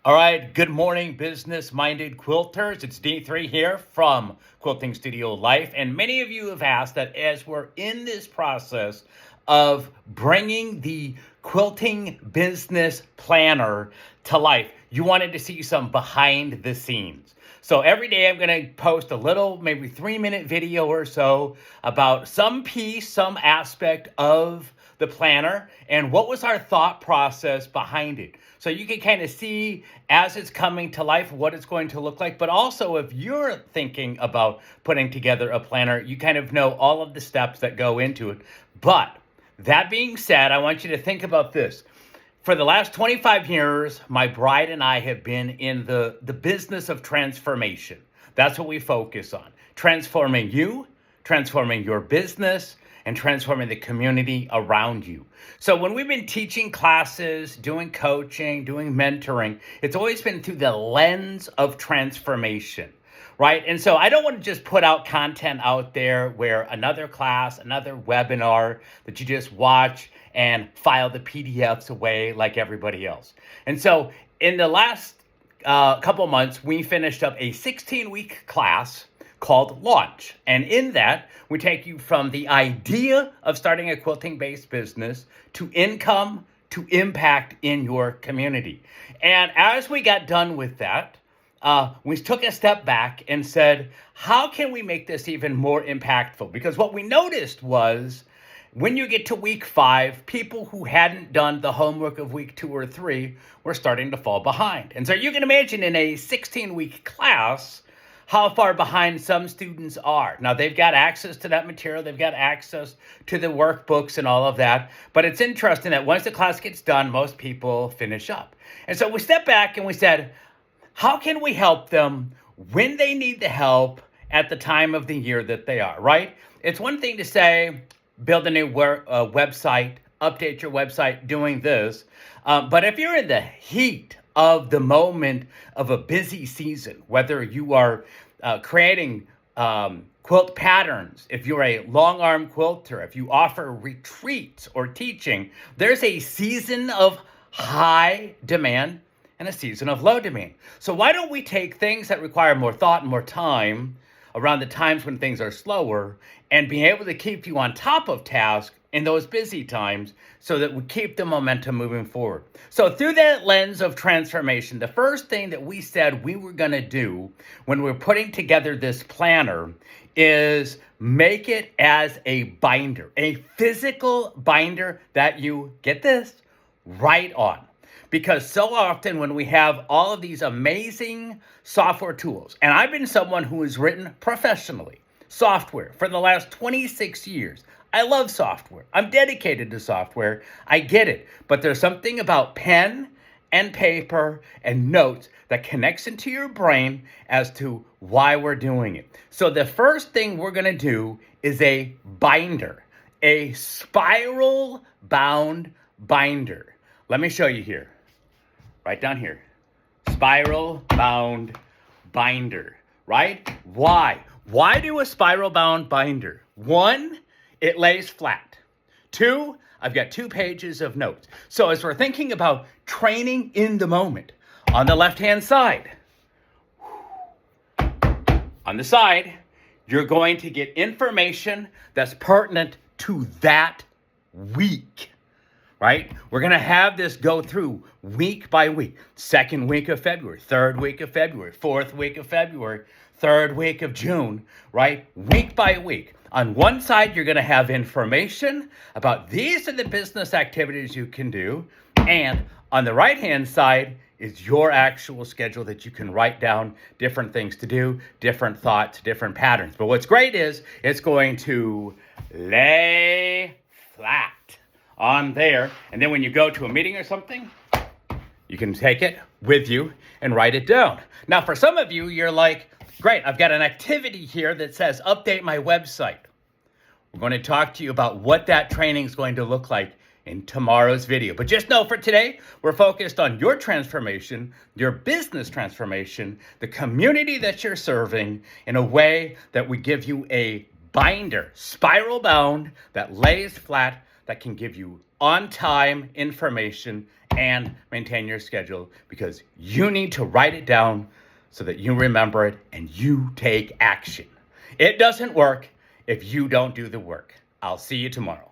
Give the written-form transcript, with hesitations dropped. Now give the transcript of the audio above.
All right, good morning, business-minded quilters. It's D3 here from Quilting Studio Life. And many of you have asked that as we're in this process of bringing the Quilting Business Planner to life, you wanted to see some behind the scenes. So every day I'm going to post a little, maybe 3-minute video or so about some piece, some aspect of the planner and what was our thought process behind it. So you can kind of see as it's coming to life what it's going to look like. But also if you're thinking about putting together a planner, you kind of know all of the steps that go into it. But that being said, I want you to think about this. For the last 25 years, my bride and I have been in the business of transformation. That's what we focus on. Transforming you, transforming your business, and transforming the community around you. So when we've been teaching classes, doing coaching, doing mentoring, it's always been through the lens of transformation, right? And so I don't want to just put out content out there where another class, another webinar that you just watch and file the PDFs away like everybody else. And so in the last couple months, we finished up a 16-week class called Launch. And in that, we take you from the idea of starting a quilting-based business to income to impact in your community. And as we got done with that, we took a step back and said, how can we make this even more impactful? Because what we noticed was when you get to week 5, people who hadn't done the homework of week 2 or 3 were starting to fall behind. And so you can imagine in a 16-week class, how far behind some students are. Now, they've got access to that material. They've got access to the workbooks and all of that. But it's interesting that once the class gets done, most people finish up. And so we stepped back and we said, how can we help them when they need the help at the time of the year that they are, right? It's one thing to say, build a new website, update your website, doing this. But if you're in the heat of the moment of a busy season, whether you are creating quilt patterns, if you're a long arm quilter, if you offer retreats or teaching, there's a season of high demand and a season of low demand. So why don't we take things that require more thought and more time around the times when things are slower and be able to keep you on top of task in those busy times so that we keep the momentum moving forward. So through that lens of transformation, the first thing that we said we were going to do when we're putting together this planner is make it as a binder, a physical binder that you, get this, write on. Because so often when we have all of these amazing software tools, and I've been someone who has written professionally software for the last 26 years. I love software. I'm dedicated to software. I get it. But there's something about pen and paper and notes that connects into your brain as to why we're doing it. So the first thing we're going to do is a binder, a spiral bound binder. Let me show you here. Right down here. Spiral bound binder, right? Why? Why do a spiral bound binder? 1, it lays flat. 2, I've got 2 pages of notes. So as we're thinking about training in the moment, on the left-hand side, on the side, you're going to get information that's pertinent to that week. Right? We're going to have this go through week by week. 2nd week of February, 3rd week of February, 4th week of February, 3rd week of June, right? Week by week. On one side, you're going to have information about these are the business activities you can do. And on the right-hand side is your actual schedule that you can write down different things to do, different thoughts, different patterns. But what's great is it's going to lay flat on there. And then when you go to a meeting or something, you can take it with you and write it down. Now, for some of you, you're like, great, I've got an activity here that says update my website. We're going to talk to you about what that training is going to look like in tomorrow's video. But just know for today, we're focused on your transformation, your business transformation, the community that you're serving in a way that we give you a binder, spiral bound, that lays flat, that can give you on-time information and maintain your schedule, because you need to write it down so that you remember it and you take action. It doesn't work if you don't do the work. I'll see you tomorrow.